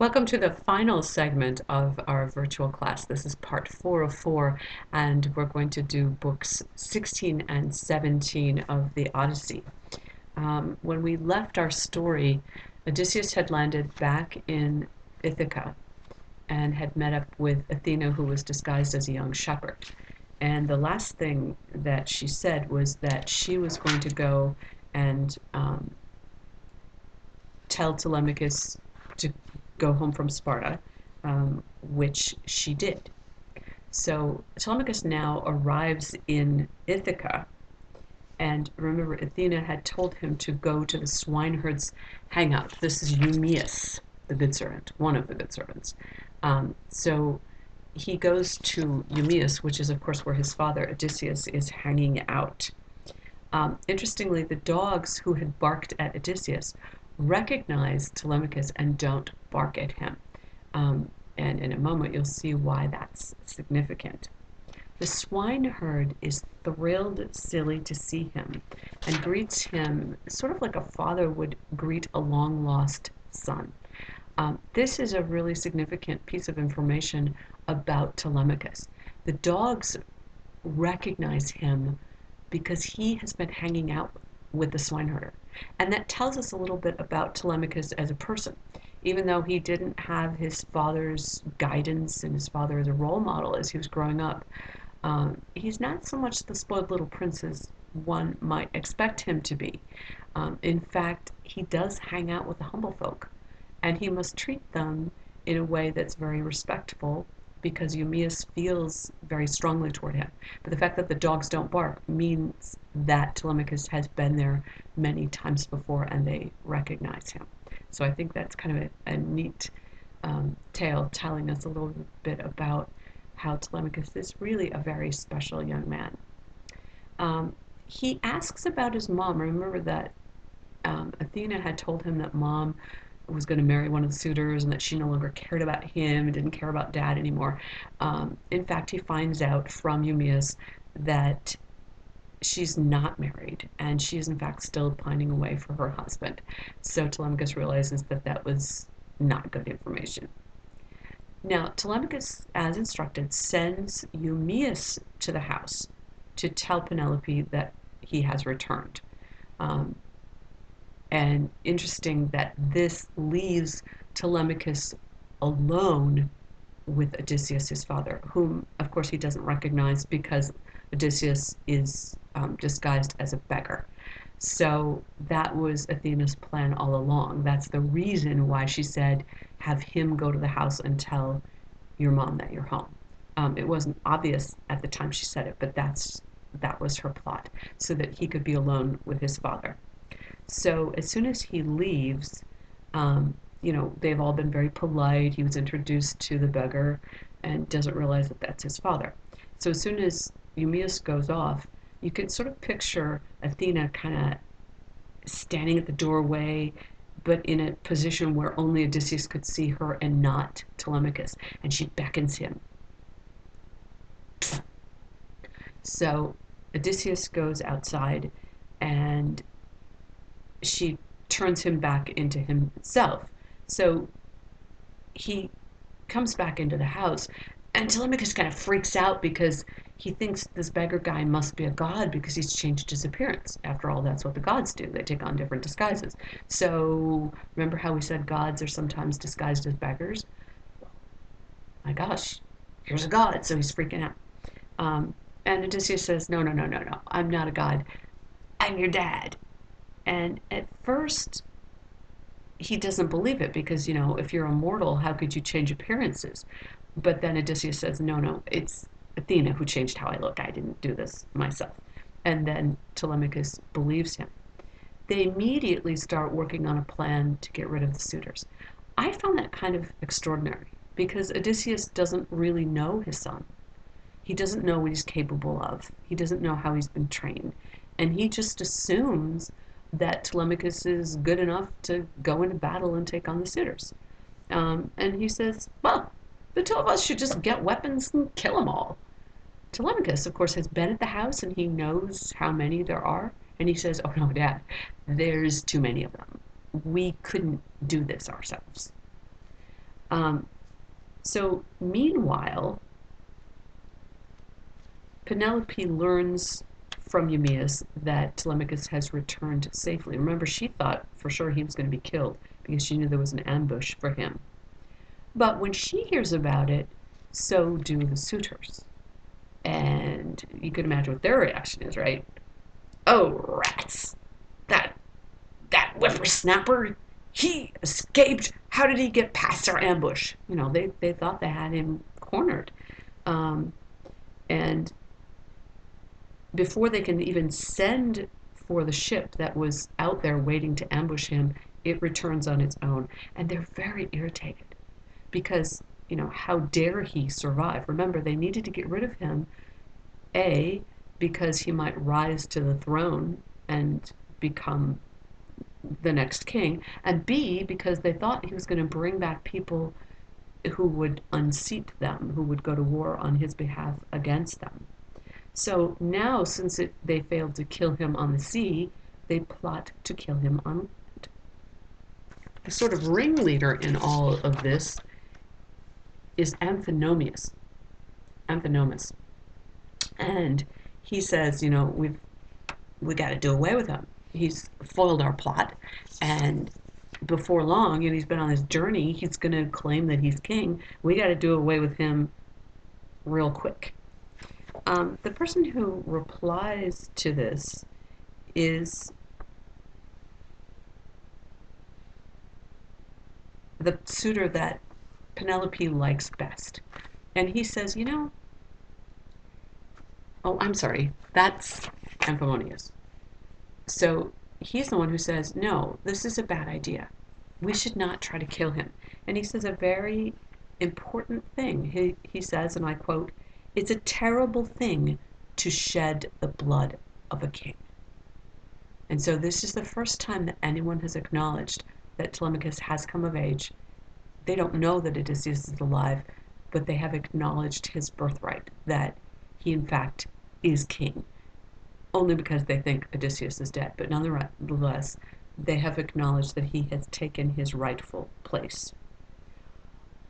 Welcome to the final segment of our virtual class. This is part 404, and we're going to do books 16 and 17 of the Odyssey. When we left our story, Odysseus had landed back in Ithaca and had met up with Athena, who was disguised as a young shepherd. And the last thing that she said was that she was going to go and tell Telemachus to go home from Sparta, which she did. So Telemachus now arrives in Ithaca, and remember, Athena had told him to go to the swineherd's hangout. This is Eumaeus, the good servant, one of the good servants. So he goes to Eumaeus, which is, of course, where his father Odysseus is hanging out. Interestingly, the dogs who had barked at Odysseus recognize Telemachus and don't bark at him. And in a moment, you'll see why that's significant. The swineherd is thrilled silly to see him and greets him sort of like a father would greet a long lost son. This is a really significant piece of information about Telemachus. The dogs recognize him because he has been hanging out with the swineherder. And that tells us a little bit about Telemachus as a person. Even though he didn't have his father's guidance and his father as a role model as he was growing up, he's not so much the spoiled little prince as one might expect him to be. In fact, he does hang out with the humble folk, and he must treat them in a way that's very respectful because Eumaeus feels very strongly toward him. But the fact that the dogs don't bark means that Telemachus has been there many times before and they recognize him. So I think that's kind of a neat tale telling us a little bit about how Telemachus is really a very special young man. He asks about his mom. Remember that Athena had told him that mom was going to marry one of the suitors and that she no longer cared about him and didn't care about dad anymore. In fact, he finds out from Eumaeus that she's not married and she is in fact still pining away for her husband. So Telemachus realizes that that was not good information. Now, Telemachus, as instructed, sends Eumaeus to the house to tell Penelope that he has returned. And interesting that this leaves Telemachus alone with Odysseus, his father, whom, of course, he doesn't recognize because Odysseus is disguised as a beggar. So that was Athena's plan all along. That's the reason why she said, have him go to the house and tell your mom that you're home. It wasn't obvious at the time she said it, but that was her plot, so that he could be alone with his father. So as soon as he leaves, they've all been very polite. He was introduced to the beggar and doesn't realize that that's his father. So as soon as Eumaeus goes off, you can sort of picture Athena kind of standing at the doorway, but in a position where only Odysseus could see her and not Telemachus, and she beckons him. So Odysseus goes outside and she turns him back into himself. So he comes back into the house, and Telemachus kind of freaks out because he thinks this beggar guy must be a god because he's changed his appearance. After all, that's what the gods do. They take on different disguises. So remember how we said gods are sometimes disguised as beggars? My gosh, here's a god. So he's freaking out. And Odysseus says, no, no, no, no, no. I'm not a god. I'm your dad. And at first, he doesn't believe it because, if you're immortal, how could you change appearances? But then Odysseus says, no, no, it's Athena who changed how I look. I didn't do this myself. And then Telemachus believes him. They immediately start working on a plan to get rid of the suitors. I found that kind of extraordinary because Odysseus doesn't really know his son. He doesn't know what he's capable of. He doesn't know how he's been trained. And he just assumes that Telemachus is good enough to go into battle and take on the suitors. And he says, well, the two of us should just get weapons and kill them all. Telemachus, of course, has been at the house and he knows how many there are. And he says, oh no, Dad, there's too many of them. We couldn't do this ourselves. Um, so meanwhile, Penelope learns from Eumaeus that Telemachus has returned safely. Remember, she thought for sure he was going to be killed because she knew there was an ambush for him. But when she hears about it, so do the suitors. And you can imagine what their reaction is, right? Oh, rats! That that whippersnapper, he escaped. How did he get past our ambush? They thought they had him cornered. Um, and before they can even send for the ship that was out there waiting to ambush him, it returns on its own. And they're very irritated because, how dare he survive? Remember, they needed to get rid of him, A, because he might rise to the throne and become the next king, and B, because they thought he was going to bring back people who would unseat them, who would go to war on his behalf against them. So now, since they failed to kill him on the sea, they plot to kill him on land. The sort of ringleader in all of this is Amphinomus. And he says, we got to do away with him. He's foiled our plot, and before long, he's been on this journey. He's going to claim that he's king. We got to do away with him real quick. The person who replies to this is the suitor that Penelope likes best. And he says, oh, I'm sorry, that's Amphionius. So he's the one who says, no, this is a bad idea. We should not try to kill him. And he says a very important thing. He says, and I quote, it's a terrible thing to shed the blood of a king. And so this is the first time that anyone has acknowledged that Telemachus has come of age. They don't know that Odysseus is alive, but they have acknowledged his birthright, that he in fact is king, only because they think Odysseus is dead. But nonetheless, they have acknowledged that he has taken his rightful place.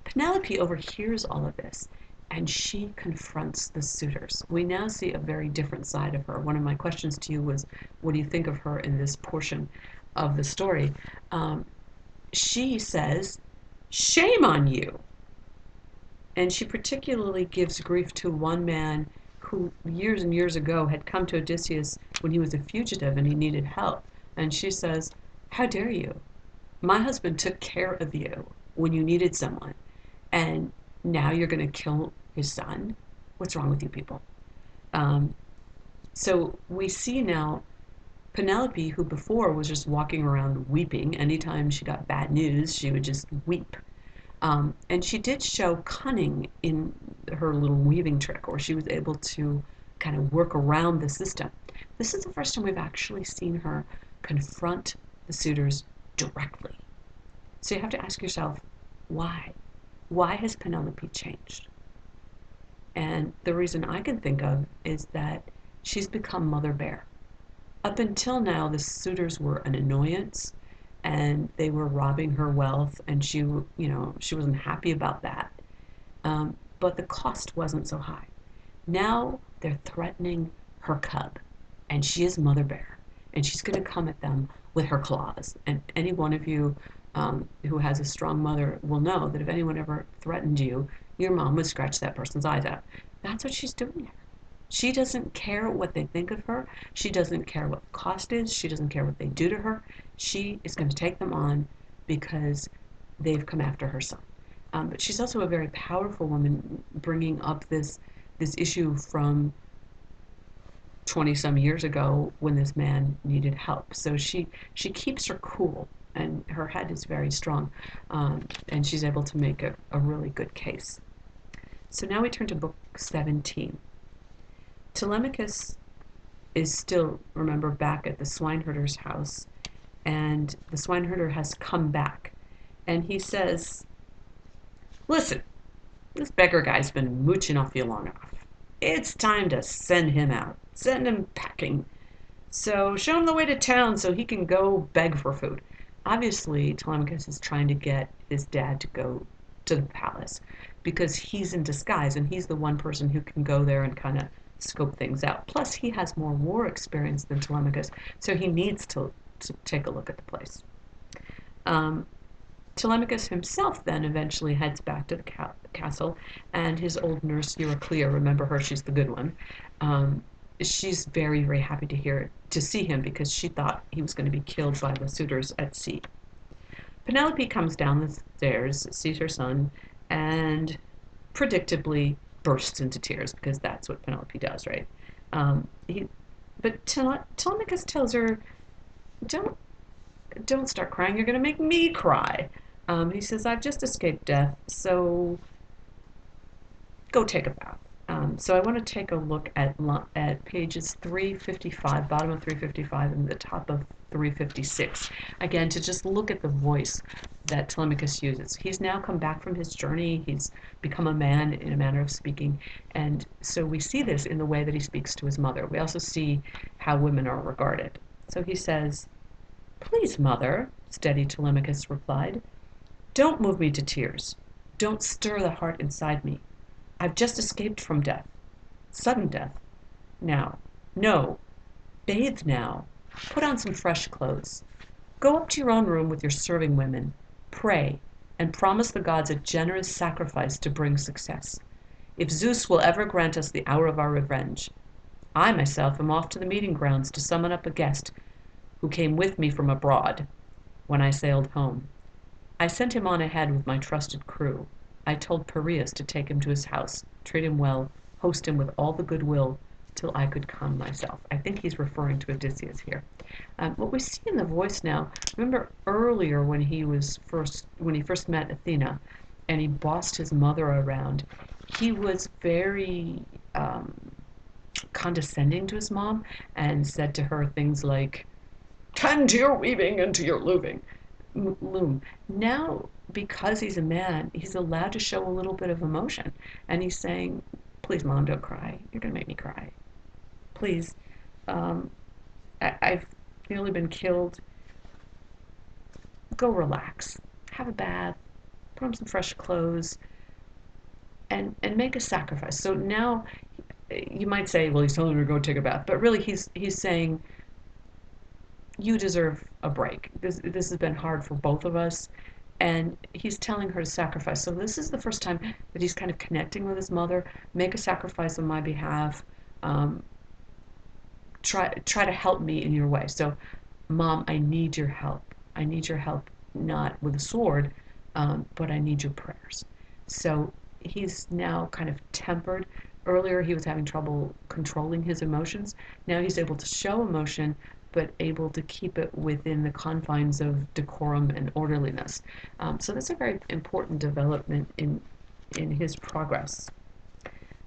Penelope overhears all of this, and she confronts the suitors. We now see a very different side of her. One of my questions to you was, what do you think of her in this portion of the story? She says, shame on you. And she particularly gives grief to one man who years and years ago had come to Odysseus when he was a fugitive and he needed help. And she says, how dare you? My husband took care of you when you needed someone, and now you're going to kill his son? What's wrong with you people? Um, so we see now Penelope, who before was just walking around weeping. Anytime she got bad news, she would just weep. And she did show cunning in her little weaving trick, or she was able to kind of work around the system. This is the first time we've actually seen her confront the suitors directly. So you have to ask yourself, why? Why has Penelope changed? And the reason I can think of is that she's become Mother Bear. Up until now, the suitors were an annoyance, and they were robbing her wealth, and she wasn't happy about that. But the cost wasn't so high. Now they're threatening her cub, and she is Mother Bear, and she's going to come at them with her claws. And any one of you who has a strong mother will know that if anyone ever threatened you, your mom would scratch that person's eyes out. That's what she's doing here. She doesn't care what they think of her. She doesn't care what the cost is. She doesn't care what they do to her. She is going to take them on because they've come after her son. But she's also a very powerful woman, bringing up this issue from 20 some years ago when this man needed help. So she keeps her cool, and her head is very strong, and she's able to make a really good case. So now we turn to book 17. Telemachus is still, remember, back at the swineherder's house, and the swineherder has come back, and he says, listen, this beggar guy's been mooching off you long enough. It's time to send him out. Send him packing. So show him the way to town so he can go beg for food. Obviously, Telemachus is trying to get his dad to go to the palace because he's in disguise and he's the one person who can go there and kind of scope things out. Plus, he has more war experience than Telemachus, so he needs to take a look at the place. Um, Telemachus himself then eventually heads back to the castle, and his old nurse Euryclea, remember her, she's the good one, um, she's very, very happy to see him because she thought he was going to be killed by the suitors at sea. Penelope comes down the stairs, sees her son, and predictably bursts into tears because that's what Penelope does, right? He, but Telemachus tells her, "Don't start crying. You're going to make me cry." He says, "I've just escaped death, so go take a bath." So I want to take a look at pages 355, bottom of 355, and the top of 356. Again, to just look at the voice that Telemachus uses. He's now come back from his journey. He's become a man in a manner of speaking. And so we see this in the way that he speaks to his mother. We also see how women are regarded. So he says, "Please, mother," steady Telemachus replied, "don't move me to tears. Don't stir the heart inside me. I've just escaped from death. Sudden death. Now. No. Bathe now. Put on some fresh clothes. Go up to your own room with your serving women. Pray, and promise the gods a generous sacrifice to bring success. If Zeus will ever grant us the hour of our revenge. I myself am off to the meeting grounds to summon up a guest who came with me from abroad when I sailed home. I sent him on ahead with my trusted crew. I told Piraeus to take him to his house, treat him well, host him with all the goodwill till I could come myself." I think he's referring to Odysseus here. What we see in the voice now, remember earlier when he first met Athena and he bossed his mother around, he was very condescending to his mom and said to her things like, "Tend to your weaving and to your loom." Now, because he's a man, he's allowed to show a little bit of emotion. And he's saying, "Please, mom, don't cry. You're going to make me cry. Please. I've nearly been killed. Go relax. Have a bath. Put on some fresh clothes. And make a sacrifice." So now you might say, well, he's telling her to go take a bath. But really, he's saying, you deserve a break. This has been hard for both of us. And he's telling her to sacrifice. So this is the first time that he's kind of connecting with his mother. Make a sacrifice on my behalf. Try to help me in your way. So, Mom, I need your help. I need your help, not with a sword, but I need your prayers. So he's now kind of tempered. Earlier he was having trouble controlling his emotions. Now he's able to show emotion, but able to keep it within the confines of decorum and orderliness. So that's a very important development in his progress.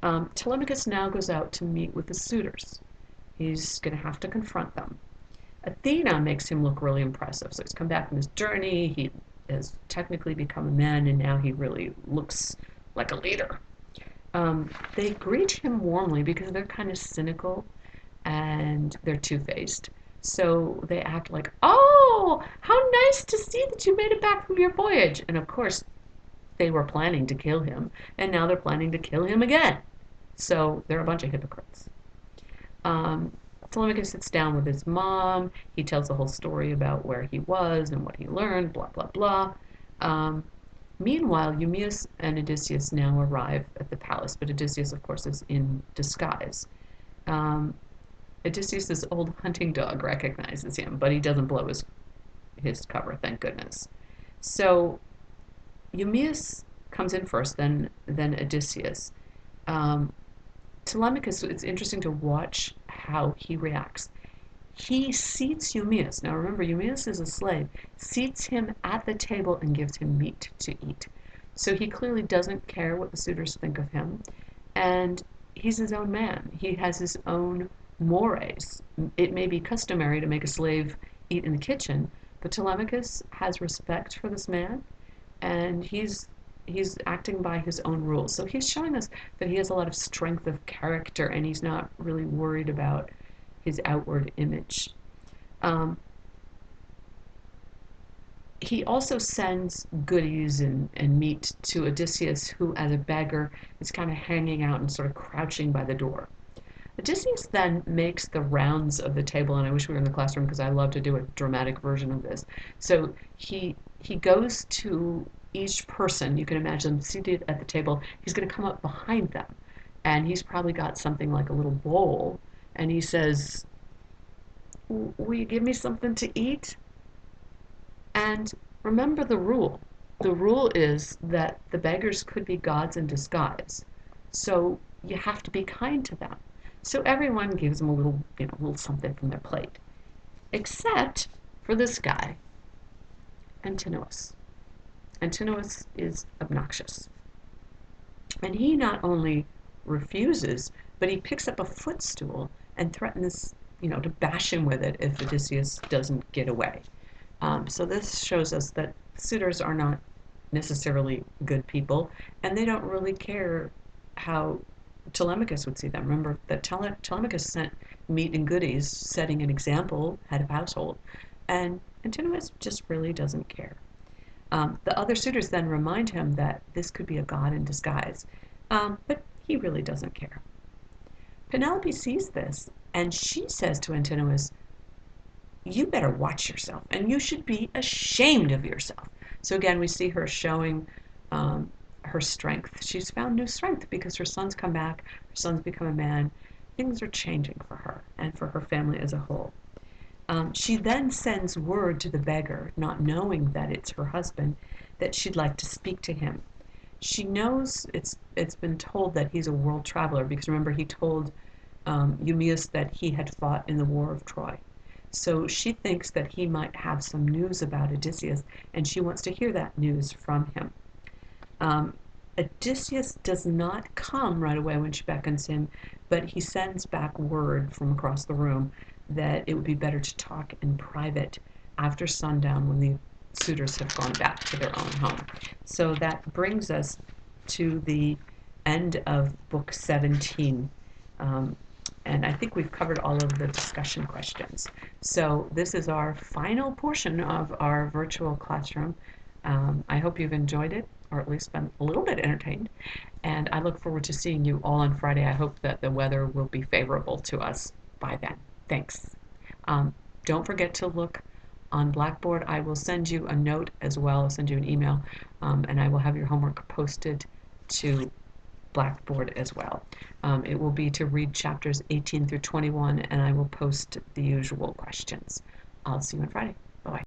Telemachus now goes out to meet with the suitors. He's going to have to confront them. Athena makes him look really impressive. So he's come back from his journey. He has technically become a man, and now he really looks like a leader. They greet him warmly because they're kind of cynical and they're two-faced. So they act like, "Oh, how nice to see that you made it back from your voyage." And of course, they were planning to kill him, and now they're planning to kill him again. So they're a bunch of hypocrites. Telemachus sits down with his mom. He tells the whole story about where he was and what he learned, blah, blah, blah. Meanwhile, Eumaeus and Odysseus now arrive at the palace, but Odysseus, of course, is in disguise. Odysseus' old hunting dog recognizes him, but he doesn't blow his cover, thank goodness. So Eumaeus comes in first, then Odysseus. Telemachus, it's interesting to watch how he reacts. He seats Eumaeus. Now remember, Eumaeus is a slave. Seats him at the table and gives him meat to eat. So he clearly doesn't care what the suitors think of him. And he's his own man. He has his own mores. It may be customary to make a slave eat in the kitchen, but Telemachus has respect for this man, and he's acting by his own rules. So he's showing us that he has a lot of strength of character, and he's not really worried about his outward image. He also sends goodies and meat to Odysseus, who, as a beggar, is kind of hanging out and sort of crouching by the door. Odysseus then makes the rounds of the table, and I wish we were in the classroom because I love to do a dramatic version of this. So he goes to each person. You can imagine them seated at the table. He's going to come up behind them, and he's probably got something like a little bowl, and he says, "Will you give me something to eat?" And remember the rule. The rule is that the beggars could be gods in disguise. So you have to be kind to them. So everyone gives them a little, a little something from their plate, except for this guy, Antinous. Antinous is obnoxious. And he not only refuses, but he picks up a footstool and threatens, to bash him with it if Odysseus doesn't get away. So this shows us that suitors are not necessarily good people, and they don't really care how Telemachus would see them. Remember that Telemachus sent meat and goodies, setting an example, head of household, and Antinous just really doesn't care. The other suitors then remind him that this could be a god in disguise, but he really doesn't care. Penelope sees this, and she says to Antinous, "You better watch yourself, and you should be ashamed of yourself." So again, we see her showing her strength. She's found new strength because her son's come back, her son's become a man. Things are changing for her and for her family as a whole. She then sends word to the beggar, not knowing that it's her husband, that she'd like to speak to him. She knows it's been told that he's a world traveler because remember he told Eumaeus that he had fought in the War of Troy. So she thinks that he might have some news about Odysseus, and she wants to hear that news from him. Odysseus does not come right away when she beckons him, but he sends back word from across the room that it would be better to talk in private after sundown when the suitors have gone back to their own home. So that brings us to the end of book 17. And I think we've covered all of the discussion questions. So this is our final portion of our virtual classroom. I hope you've enjoyed it, or at least been a little bit entertained. And I look forward to seeing you all on Friday. I hope that the weather will be favorable to us by then. Thanks. Don't forget to look on Blackboard. I will send you a note as well. I'll send you an email, and I will have your homework posted to Blackboard as well. It will be to read chapters 18 through 21, and I will post the usual questions. I'll see you on Friday. Bye-bye.